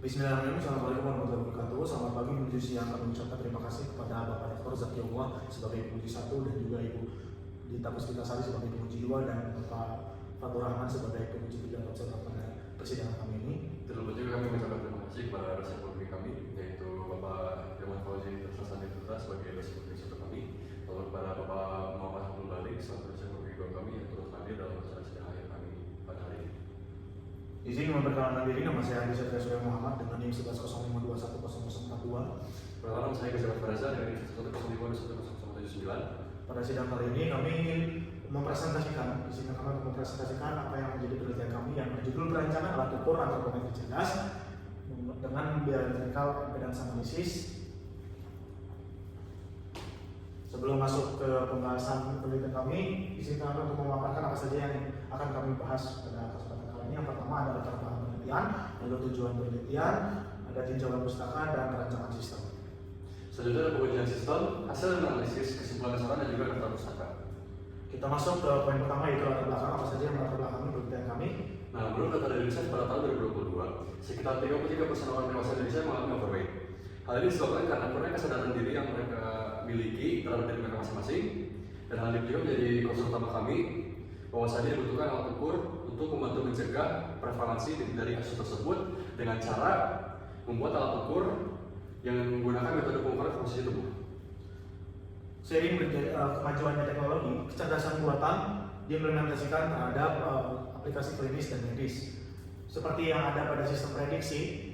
Bismillahirrahmanirrahim. Assalamualaikum warahmatullahi wabarakatuh. Selamat pagi menuju siang. Kami ucapkan terima kasih kepada Bapak Rektor Zakiullah sebagai penguji 1 dan juga Ibu Dita Puspitasari sebagai penguji 2 dan Bapak Fatur Rahman sebagai penguji 3 observer pada persidangan kami ini. Terlebih juga kami mengucapkan terima kasih kepada dosen pembimbing kami, yaitu Bapak Firman Fauzi Tersasani Putra sebagai dosen pembimbing 1 kami, lalu kepada Bapak Muhammad Abdul Balik selaku dosen pembimbing 2 kami yang turut hadir dalam acara sidang akhir kami pada hari ini. Izin memperkenalkan diri, nama saya Andi Satria Surya Muhammad dengan NIM 1105210049. Perkenalkan, saya Gus Farza dari 105210079. Pada sidang kali ini kami ingin mempresentasikan apa yang menjadi penelitian kami yang berjudul perancangan alat ukur antropometri cerdas dengan bioelectrical impedance analisis. Sebelum masuk ke pembahasan penelitian kami, izinkan untuk memaparkan apa saja yang akan kami bahas pada kesempatan kali ini. Yang pertama adalah latar belakang penelitian, lalu tujuan penelitian, ada tinjauan pustaka dan perancangan sistem. Selanjutnya ada pengujian sistem, hasil analisis, kesimpulan sasaran dan juga daftar pustaka. Kita masuk ke poin pertama, yaitu latar belakang. Apa saja yang latar belakangi penelitian kami? Nah, menurut data dari riset pada tahun 2022, sekitar 33% orang dewasa Indonesia mengalami overweight. Hal ini disebabkan karena kurangnya kesadaran diri yang mereka miliki terhadap diri mereka masing-masing, dan hal ini juga menjadi concern utama kami bahwasanya dibutuhkan alat ukur untuk membantu mencegah prevalensi dari kasus tersebut dengan cara membuat alat ukur yang menggunakan metode pengukuran komposisi tubuh. Seiring kemajuannya teknologi, kecerdasan buatan diimplementasikan terhadap aplikasi klinis dan medis. Seperti yang ada pada sistem prediksi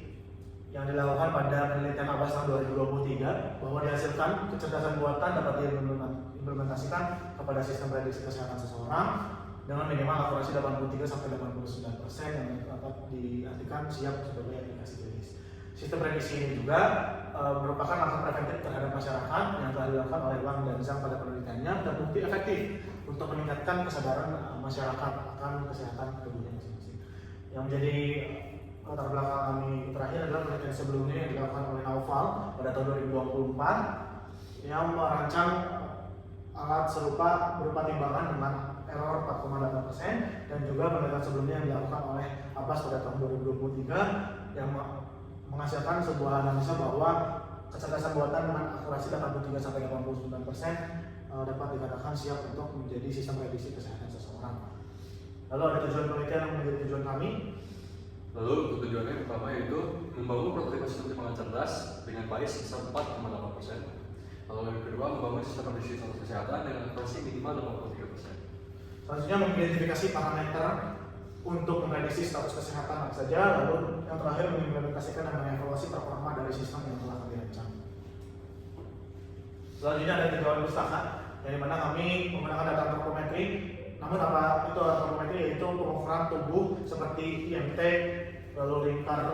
yang dilakukan pada penelitian Abbas tahun 2023, bahwa dihasilkan kecerdasan buatan dapat diimplementasikan kepada sistem prediksi kesehatan seseorang dengan minimal akurasi 83-89% yang dapat diartikan siap sebagai aplikasi klinis. Sistem prediksi ini juga merupakan langkah preventif terhadap masyarakat yang telah dilakukan oleh Wang dan Zhang pada penelitiannya, terbukti efektif untuk meningkatkan kesadaran masyarakat akan kesehatan tubuhnya masing-masing. Yang menjadi latar belakang kami terakhir adalah penelitian sebelumnya yang dilakukan oleh Naufal pada tahun 2024 yang merancang alat serupa berupa timbangan dengan error 4,8%, dan juga penelitian sebelumnya yang dilakukan oleh Abbas pada tahun 2023 yang menghasilkan sebuah analisa bahwa kecerdasan buatan dengan akurasi 83-89% dapat dikatakan siap untuk menjadi sistem prediksi kesehatan seseorang. Lalu ada tujuan penelitian yang menjadi tujuan kami. Lalu untuk tujuannya yang pertama yaitu membangun prototipe sistem timbangan cerdas dengan bias sebesar 4,8%. Lalu yang kedua membangun sistem prediksi kesehatan dengan akurasi minimal 83%. Selanjutnya mengidentifikasi parameter untuk memprediksi status kesehatan apa saja. Lalu yang terakhir mengimplementasikan dan mengevaluasi performa dari sistem yang telah kami rancang. Selanjutnya ada tinjauan pustaka, yang dimana kami menggunakan data antropometri. Namun apa itu antropometri? Yaitu pengukuran tubuh seperti IMT, lalu lingkar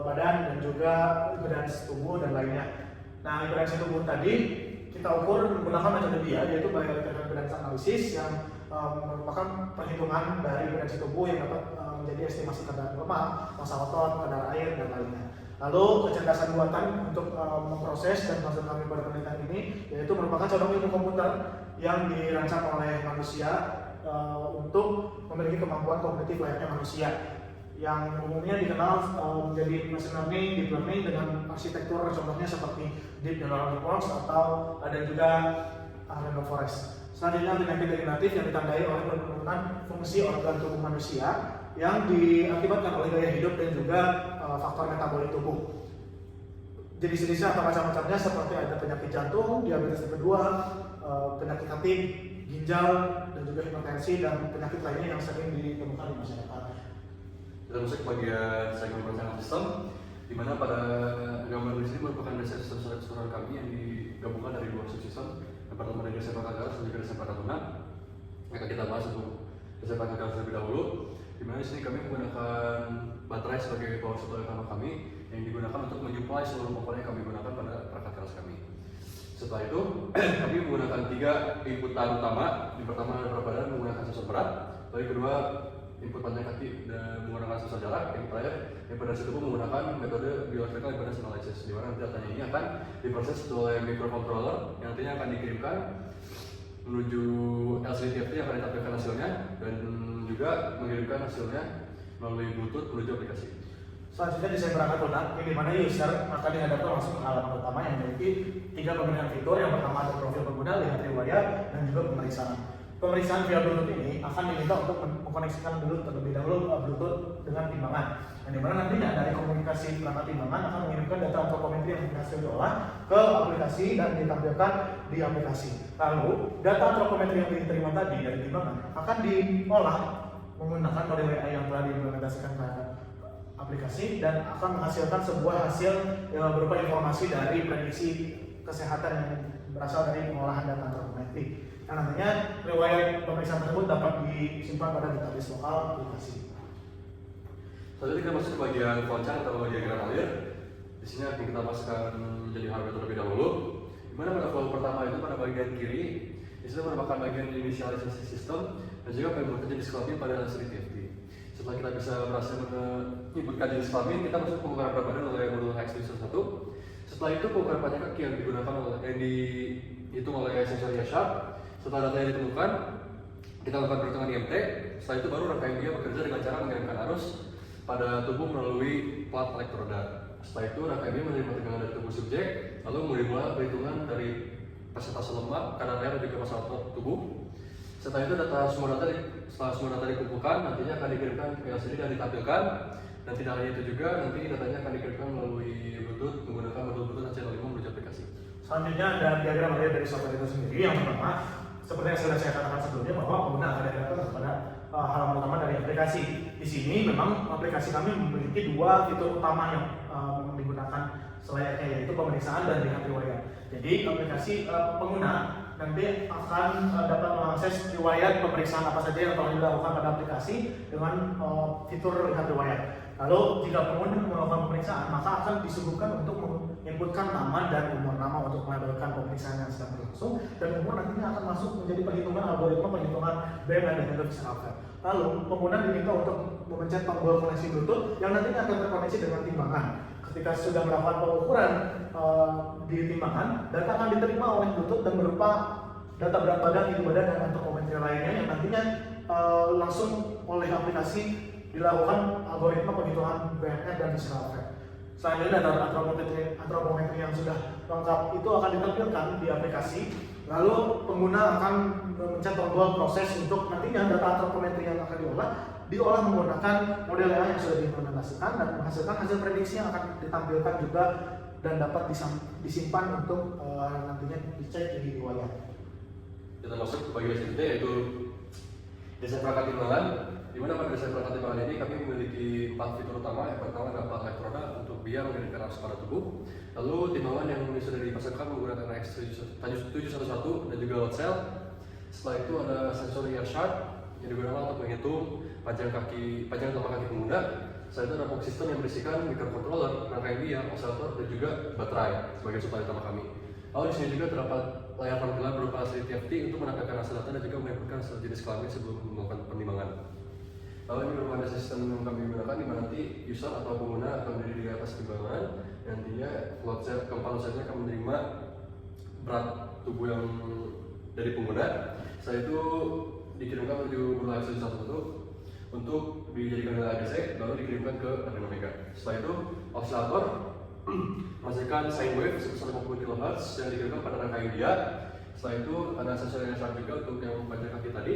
badan, dan juga impedans tubuh dan lainnya. Nah, impedans tubuh tadi kita ukur menggunakan metode BIA, yaitu bioelectrical impedance analysis, yang merupakan perhitungan dari impedans tubuh yang dapat menjadi estimasi kadar lemak, massa otot, kadar air, dan lainnya. Lalu kecerdasan buatan untuk memproses dan maksud kami pada penelitian ini yaitu merupakan cabang ilmu komputer yang dirancang oleh manusia untuk memiliki kemampuan kognitif layaknya manusia, yang umumnya dikenal menjadi machine learning, deep learning dengan arsitektur contohnya seperti deep neural networks atau ada juga random forest. Selanjutnya penyakit degeneratif yang ditandai oleh penurunan fungsi organ tubuh manusia yang diakibatkan oleh gaya hidup dan juga faktor metabolik tubuh. Jenis-jenisnya atau macam-macamnya seperti ada penyakit jantung, diabetes tipe 2, penyakit hati, ginjal, dan juga hipertensi, dan penyakit lainnya yang sering ditemukan di masyarakat. Kita masuk ke bagian segmen perancangan sistem, di mana pada gambar di sini merupakan dasar sistem keseluruhan kami yang digabungkan dari dua subsistem. Yang pertama dari dasar pangkat garas dan juga dasar pangkat lunak. Akan kita bahas untuk dasar pangkat garas terlebih dahulu, di mana di sini kami menggunakan baterai sebagai power supply utama kami yang digunakan untuk menyuplai seluruh komponen yang kami gunakan pada perangkat keras kami. Setelah itu, kami menggunakan 3 inputan utama. Yang pertama adalah berat badan menggunakan sensor berat, lalu yang kedua input panjang kaki dan menggunakan sensor jarak, yang terakhir impedans tubuh menggunakan metode bioelectrical impedance analysis, di mana nanti datanya ini akan diproses oleh microcontroller yang nantinya akan dikirimkan menuju LCD TFT yang akan ditampilkan hasilnya, dan juga mengirimkan hasilnya melalui Bluetooth menuju aplikasi. Selanjutnya desain perangkat lunak, yang dimana user akan dihadapkan langsung ke halaman utama yang memiliki 3 pemilihan fitur. Yang pertama ada profil pengguna, lihat riwayat, dan juga pemeriksaan. Pemeriksaan via Bluetooth ini akan diminta untuk mengkoneksikan dulu terlebih dahulu Bluetooth dengan timbangan. Yang dimana nantinya dari komunikasi perangkat timbangan akan mengirimkan data antropometri yang berhasil diolah ke aplikasi dan ditampilkan di aplikasi. Lalu data antropometri yang diterima tadi dari timbangan akan diolah menggunakan model AI yang telah diimplementasikan ke aplikasi dan akan menghasilkan sebuah hasil yang berupa informasi dari prediksi kesehatan yang berasal dari pengolahan data antropometri. Yang nantinya riwayat pemeriksaan tersebut dapat disimpan pada database lokal aplikasi. Selanjutnya kita masuk ke bagian voucher atau bagian alir. Di sini akan kita masukkan menjadi hardware terlebih dahulu. Di mana pada flow pertama itu pada bagian kiri, di situ merupakan bagian inisialisasi sistem dan juga penginputan jenis kelamin pada hasil TFT. Setelah kita bisa berhasil menginputkan jenis kelamin, kita masuk ke pengukuran berat badan oleh modul X1. Setelah itu pengukuran panjang kaki yang digunakan yang dihitung oleh sensor Sharp. Setelah data yang ditemukan, kita lakukan perhitungan IMT. Setelah itu baru rangkaian dia bekerja dengan cara mengirimkan arus pada tubuh melalui plat elektroda. Setelah itu rangkaian dia menerima tegangan dari tubuh subjek, lalu dimulai perhitungan dari persentase lemak, kadar air, dan juga masalah tubuh. Setelah itu setelah semua data dikumpulkan, nantinya akan dikirimkan ke LCD dan ditampilkan. Dan tidak hanya itu juga, nanti datanya akan dikirimkan melalui Bluetooth menggunakan modul Bluetooth HC05 menuju aplikasi. Selanjutnya ada diagram dari software itu sendiri. Yang pertama, seperti yang sudah saya katakan sebelumnya, bahwa pengguna akan dihadapkan kepada halaman utama dari aplikasi. Di sini memang aplikasi kami memiliki 2 fitur utama yang digunakan selayaknya, yaitu pemeriksaan dan lihat riwayat. Jadi aplikasi pengguna nanti akan dapat mengakses riwayat pemeriksaan apa saja yang telah dilakukan pada aplikasi dengan fitur lihat riwayat. Lalu jika pengguna melakukan pemeriksaan, maka akan disuguhkan untuk menginputkan nama dan umur nama untuk melakukan pemeriksaan yang sedang berlangsung, dan umur nantinya akan masuk menjadi perhitungan algoritma perhitungan BM dan juga visual effect. Lalu pengguna diminta untuk memencet tombol koneksi Bluetooth yang nantinya akan terkoneksi dengan timbangan. Ketika sudah melakukan pengukuran di timbangan, data akan diterima oleh Bluetooth dan berupa data berat badan, tinggi badan, dan antropometri lainnya yang nantinya langsung oleh aplikasi dilakukan algoritma perhitungan BNR dan visual effect. Selanjutnya data antropometri yang sudah lengkap itu akan ditampilkan di aplikasi. Lalu pengguna akan mencet tombol proses untuk nantinya data antropometri yang akan diolah menggunakan model AI yang sudah diimplementasikan dan menghasilkan hasil prediksi yang akan ditampilkan juga dan dapat disimpan untuk nantinya dicek di riwayat. Kita masuk ke bagian selanjutnya, yaitu desain perangkat timbangan. Di mana pada desain perangkat timbangan ini kami memiliki 4 fitur utama. Yang pertama adalah plat elektroda untuk biar mengirimkan arus pada tubuh. Lalu timbangan yang sudah dipasangkan menggunakan X711 dan juga load cell. Setelah itu ada sensor ear sharp yang digunakan untuk menghitung panjang telapak kaki pengguna. Setelah itu ada box system yang berisikan microcontroller, rangkaian biar, oscillator, dan juga baterai sebagai supply utama kami. Lalu di sini juga terdapat layar tampilan berupa hasil TFT untuk menampilkan hasil data dan juga menginputkan hasil jenis kelamin sebelum melakukan pertimbangan. Lalu ini merupakan sistem yang kami gunakan di mana nanti user atau pengguna akan berdiri di atas timbangan. Nantinya keempat loadsetnya akan menerima berat tubuh yang dari pengguna. Setelah itu dikirimkan menuju modul X1 untuk dijadikan nilai ADC, lalu dikirimkan ke Adreno Mega. Setelah itu oscillator menghasilkan sine wave sebesar 50 kHz yang dikirimkan pada rangkaian dia. Setelah itu ada sensor yang sharp juga untuk yang panjang kaki tadi,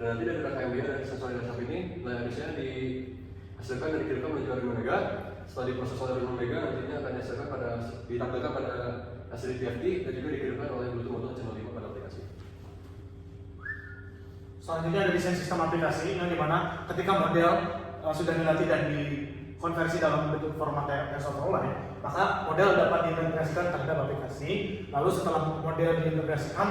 dan nanti dari rangkaian dia dari sensor yang sharp ini nilai ADC-nya dihasilkan dan dikirimkan menuju Adreno Mega. Setelah diproses oleh Adreno Mega, nantinya akan ditampilkan pada hasil TFT dan juga dikirimkan oleh Bluetooth modul HC05 pada aplikasi. Selanjutnya ada desain sistem aplikasi yang dimana ketika model sudah dilatih dan dikonversi dalam bentuk format Microsoft Online, maka model dapat diintegrasikan terhadap aplikasi. Lalu setelah model diintegrasikan,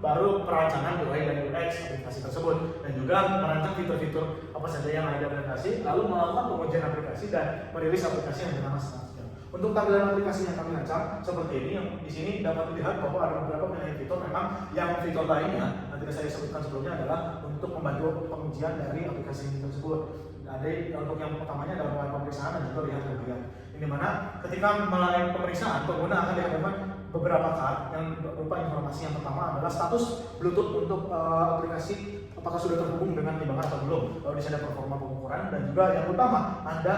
baru perancangan UI dan UX aplikasi tersebut, dan juga merancang fitur-fitur apa saja yang ada di aplikasi, lalu melakukan pengujian aplikasi dan merilis aplikasi yang bernama selanjutnya. Untuk tampilan aplikasi yang kami rancang seperti ini, yang di sini dapat dilihat bahwa ada beberapa pilihan fitur. Memang yang fitur lainnya nanti saya sebutkan sebelumnya adalah untuk membantu pengujian dari aplikasi ini tersebut. Ada untuk yang pertamanya adalah mulai pemeriksaan dan juga lihat riwayat. Ini mana ketika mulai pemeriksaan, pengguna akan dihadapkan beberapa card yang berupa informasi. Yang pertama adalah status Bluetooth untuk aplikasi, apakah sudah terhubung dengan timbangan atau belum. Lalu di sini ada performa pengukuran, dan juga yang utama ada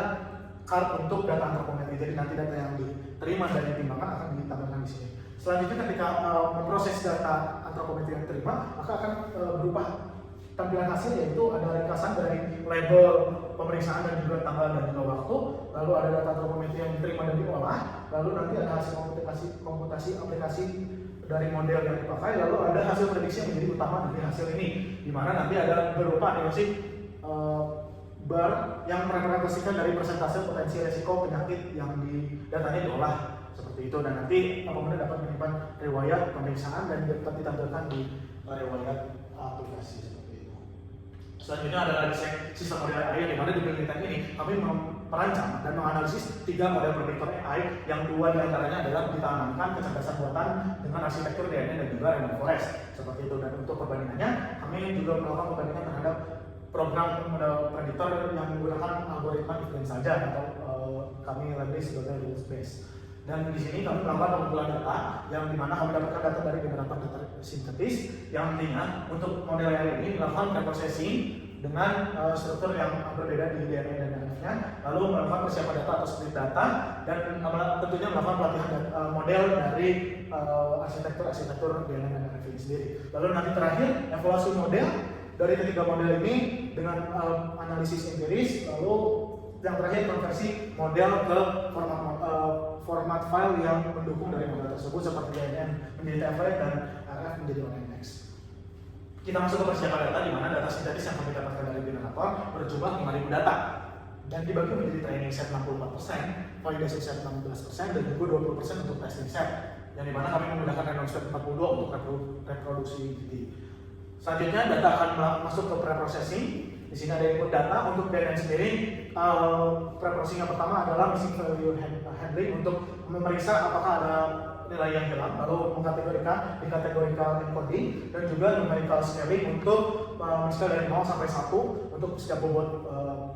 card untuk data antropometri. Jadi nanti data yang diterima dan ditimbangan akan ditambahkan di sini. Selanjutnya ketika memproses data antropometri yang diterima, maka akan berubah tampilan hasil, yaitu ada ringkasan dari label pemeriksaan dan juga tanggal dan juga waktu, lalu ada data antropometri yang diterima dan diolah, lalu nanti ada hasil komputasi aplikasi dari model yang dipakai, lalu ada hasil prediksi yang menjadi utama dari hasil ini, di mana nanti ada berupa animasi bar yang merepresentasikan dari persentase potensi resiko penyakit yang di datanya diolah seperti itu, dan nanti pengguna dapat menyimpan riwayat pemeriksaan dan dapat ditampilkan di riwayat aplikasi seperti itu. Selanjutnya adalah desain sistem model AI, di mana di penelitian ini kami merancang dan menganalisis 3 model prediktor AI yang 2 diantaranya adalah ditanamkan kecerdasan buatan dengan arsitektur DNA dan juga random forest seperti itu. Dan untuk perbandingannya, kami juga melakukan perbandingan terhadap program model prediktor yang menggunakan algoritma inference saja atau kami label sebagai rules based. Dan di sini kami melakukan pengumpulan data yang dimana kami dapatkan data dari generator data sintetis yang nantinya untuk model AI ini melakukan preprocessing dengan struktur yang berbeda di DNA dan RNF-nya, lalu melakukan persiapan data atau split data, dan tentunya melakukan pelatihan model dari arsitektur DNA dan RNF ini sendiri. Lalu nanti terakhir evaluasi model dari ketiga model ini dengan analisis empiris, lalu yang terakhir konversi model ke format file yang mendukung dari model tersebut seperti DNN menjadi template dan RF menjadi ONNX. Kita masuk ke persiapan data, di mana data sintetis yang kami dapatkan dari generator berjumlah 5.000 data dan dibagi menjadi training set 64%, validation set 16%, dan juga 20% untuk testing set, yang dimana kami menggunakan random set 42 untuk reproduksi GT. Selanjutnya data akan masuk ke preprocessing. Di sini ada input data untuk DNN sendiri. Preprocessing yang pertama adalah missing value handling untuk memeriksa apakah ada nilai yang hilang, lalu mengkategorikan di kategorical encoding, dan juga numerical scaling untuk men-scale dari 0 sampai 1 untuk setiap bobot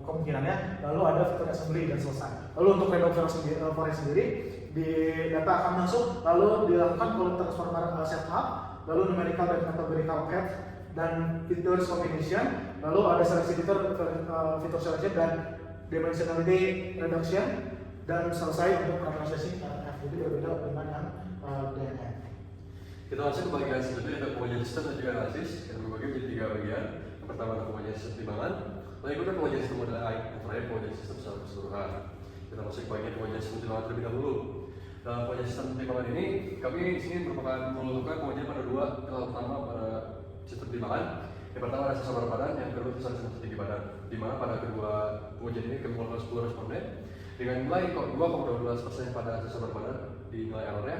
kemungkinannya, lalu ada factor assembly dan selesai. Lalu untuk random forest sendiri, di data akan masuk, lalu dilakukan column transformer setup, lalu numerical dan categorical path dan features combination, lalu ada seleksi feature selection dan dimensionality reduction, dan selesai untuk preprocessing RF. Jadi berbeda dengan yang DNN. Kita masuk ke bagian selanjutnya, ada pengujian sistem dan juga analisis yang berbagi menjadi 3 bagian. Yang pertama adalah pengujian sistem timbangan, lalu ikutnya pengujian sistem model AI, yang terakhir pengujian sistem secara keseluruhan. Kita masuk ke bagian pengujian sistem timbangan terlebih dahulu. Dalam pengujian sistem timbangan ini, kami di sini merupakan melakukan pengujian pada 2 hal utama pada sistem timbangan. Yang pertama adalah sensor berat badan, yang kedua adalah sensor tinggi badan. Di mana pada kedua pengujian ini kami melakukan 10 responden dengan nilai 2,12% pada sensor berat badan di nilai errornya,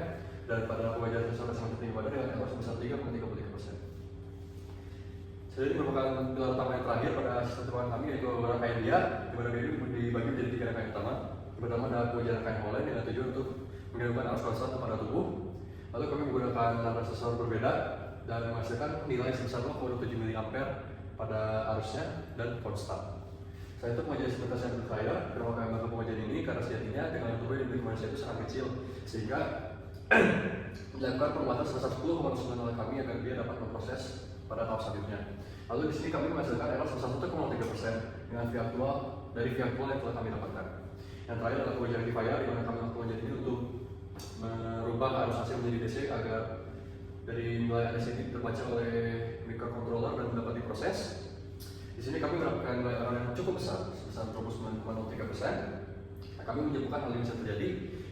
dan pada pengujian sensor tinggi badan dengan error sebesar 3,33%. Jadi merupakan pilar utama yang terakhir pada sistem timbangan kami, yaitu rangkaian dia, di mana dia dibagi menjadi 3 rangkaian utama. Yang pertama adalah pengujian rangkaian Holland dengan tujuan untuk menghidupkan arus konstan pada tubuh. Lalu kami menggunakan 6 sensor berbeda dan menghasilkan nilai sebesar 0,7 mA pada arusnya dan konstan. Selain itu pengujian instrumentasi amplifier, kenapa kami melakukan pengujian ini? Karena sejatinya dengan tubuh yang dimiliki manusia itu sangat kecil, sehingga dilakukan penguatan sebesar 10,9 oleh kami agar dia dapat memproses pada tahap selanjutnya. Lalu di sini kami menghasilkan error sebesar 1,3% dengan via actual dari via actual yang telah kami dapatkan. Yang terakhir adalah pengujian rectifier, di mana kami melakukan pengujian ini untuk merubah arus AC menjadi DC agar dari nilai ADC ini terbaca oleh microcontroller dan dapat diproses. Di sini kami mendapatkan nilai error yang cukup besar, sebesar 29,03%. Kami menyebutkan hal ini bisa terjadi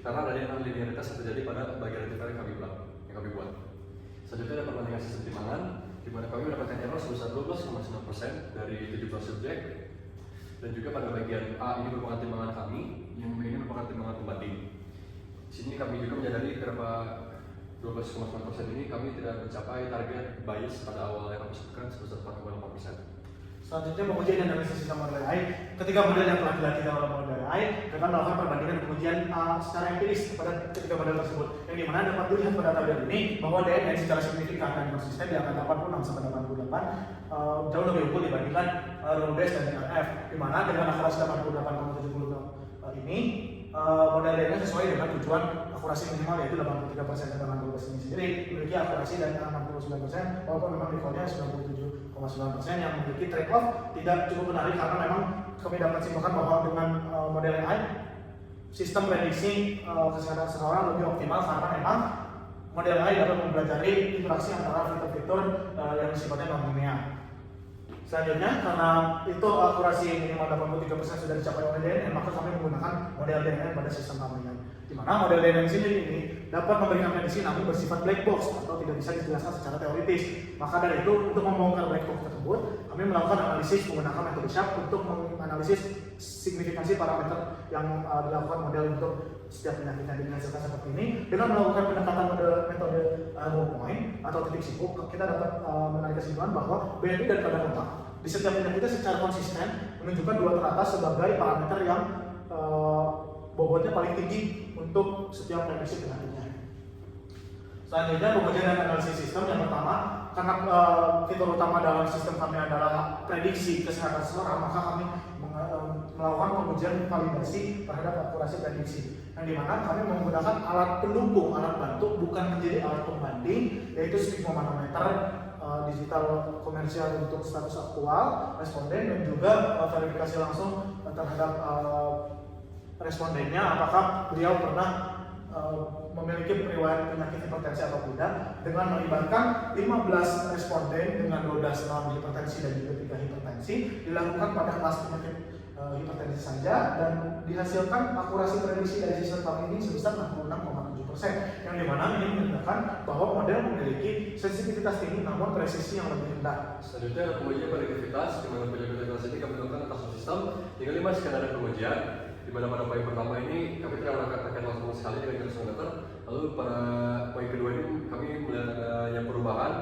karena adanya non-linearitas yang terjadi pada bagian rectifier yang kami buat. Selanjutnya ada perbandingan sistem timbangan, di mana kami mendapatkan error sebesar 12,9% dari 17 subjek. Dan juga pada bagian A ini merupakan timbangan kami, yang B ini merupakan timbangan pembanding. Di sini kami juga menyadari beberapa 12,9% ini kami tidak mencapai target bias pada awal yang kami sebutkan sebesar 4,8%. Selanjutnya pengujian dan analisis sistem model AI. Ketiga model yang telah dilatih dalam model AI akan melakukan perbandingan dan pengujian secara empiris pada ketiga model tersebut, yang dimana dapat dilihat pada tabel ini bahwa DNN secara signifikan dan konsisten di angka 86 sampai 88 jauh lebih unggul dibandingkan rule based dan RF, dimana dengan akurasi 88,70 ini model DNN sesuai dengan tujuan akurasi minimal yaitu 83%, sedangkan rule based ini sendiri memiliki akurasi dan 69%, walaupun memang defaultnya 97,9% yang memiliki trade-off tidak cukup menarik, karena memang kami dapat simpulkan bahwa dengan model AI sistem prediksi kesehatan seseorang lebih optimal karena memang model AI dapat mempelajari interaksi antara fitur-fitur yang sifatnya non-linear. Selanjutnya, karena itu akurasi minimal 83% sudah dicapai oleh DNN, maka kami menggunakan model DNN pada sistem kami. Di mana model DNN sendiri ini dapat memberikan prediksi namun bersifat black box atau tidak bisa dijelaskan secara teoritis. Maka dari itu, untuk membongkar black box tersebut, kami melakukan analisis menggunakan metode Sharp untuk menganalisis signifikansi parameter yang dilakukan model untuk setiap penyakit yang dihasilkan seperti ini. Dengan melakukan pendekatan metode null point atau titik siku, kita dapat menarik kesimpulan bahwa BNP dan kadar lemak di setiap penyakitnya secara konsisten menunjukkan dua teratas sebagai parameter yang bobotnya paling tinggi untuk setiap prediksi penyakitnya. Selanjutnya, pengujian dan analisis sistem. Yang pertama, karena fitur utama dalam sistem kami adalah prediksi kesehatan seseorang, maka kami melakukan pengujian validasi terhadap akurasi prediksi. Yang dimana kami menggunakan alat pendukung, alat bantu, bukan menjadi alat pembanding, yaitu sphygmomanometer digital komersial untuk status aktual responden dan juga verifikasi langsung terhadap respondennya apakah beliau pernah memiliki riwayat penyakit hipertensi atau tidak, dengan melibatkan 15 responden dengan 12 non hipertensi dan juga 3 hipertensi, dilakukan pada kelas penyakit hipertensi saja dan dihasilkan akurasi prediksi dari sistem kami ini sebesar 66,7%, yang dimana ini menandakan bahwa model memiliki sensitivitas tinggi namun presisi yang lebih rendah. Selanjutnya, pengujian prediktivitas di mana penjagaan ini kami lakukan atas sistem hingga 5 skenario pengujian. Di mana pada poin pertama ini kami tidak melakukan langsung sekali dengan garis lalu pada poin kedua ini kami melihat adanya perubahan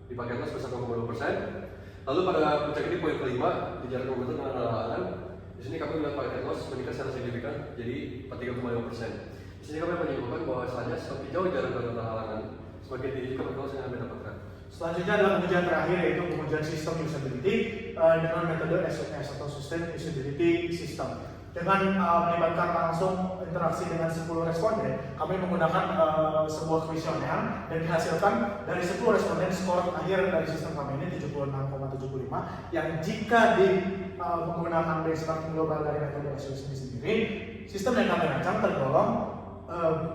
di paket kelas sebesar 0,2%. Lalu pada puncak ini poin kelima di jarak komputer dengan halangan. Di sini kami melihat paket kelas meningkat secara signifikan jadi 43,5%. Di sini kami menyimpulkan bahwasanya semakin jauh jarak dengan halangan semakin tinggi paket kelas yang kami dapatkan. Selanjutnya adalah pengujian terakhir, yaitu pengujian sistem usability dengan metode SUS atau Sustained Usability System. Dengan melibatkan langsung interaksi dengan 10 responden, kami menggunakan sebuah kuesioner dan dihasilkan dari 10 responden skor akhir dari sistem kami ini 76,75, yang jika menggunakan benchmarking global dari metode SUS ini sendiri, sistem yang kami rancang tergolong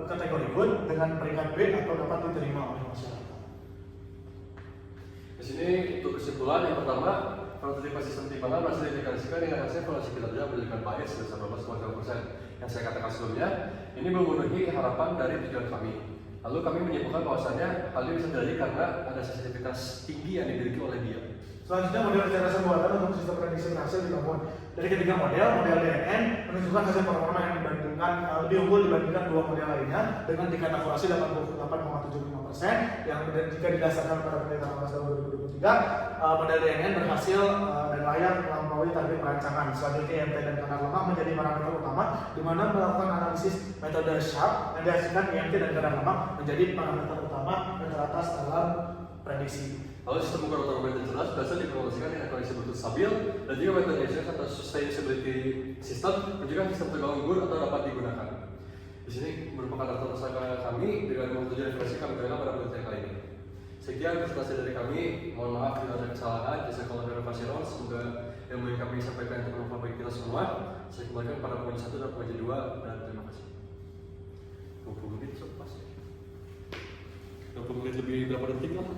kategori good dengan peringkat B atau dapat diterima oleh masyarakat. Di sini untuk kesimpulan yang pertama, prototipe sistem timbangan berhasil diindikasikan dengan hasil evaluasi kinerja berdasarkan bias sebesar 12,5%. Yang saya katakan sebelumnya, ini memenuhi harapan dari tujuan kami. Lalu kami menyimpulkan bahwasannya hal ini bisa terjadi karena ada sensitivitas tinggi yang dimiliki oleh dia. Selanjutnya, model kecerdasan buatan untuk sistem prediksi berhasil dibangun. Dari ketiga model DNN menunjukkan hasil performa yang lebih unggul dibandingkan dua model lainnya dengan tingkat akurasi 88,75%, yang jika didasarkan pada penelitian tahun 2023, model DNN berhasil dan layak melampaui target perancangan. Selanjutnya, IMT dan kadar lemak menjadi parameter utama, di mana melakukan analisis metode Sharp yang dihasilkan IMT dan kadar lemak menjadi parameter utama dan teratas dalam prediksi. Lalu sistem ukur otomatis cerdas berhasil dipromosikan dengan kondisi bentuk stabil dan juga metode SUS atau Sustainability System menunjukkan sistem tergolong good atau dapat digunakan. Di sini merupakan data tersangka kami dengan tujuan referensi kami berikan pada penelitian kali ini. Sekian presentasi dari kami. Mohon maaf bila ada kesalahan. Jazakallahu khairan. Semoga ilmu yang kami sampaikan itu bermanfaat bagi kita semua. Saya kembalikan pada poin 1 dan poin 2 dan terima kasih. 20 menit pas. 20 menit lebih berapa detik lah?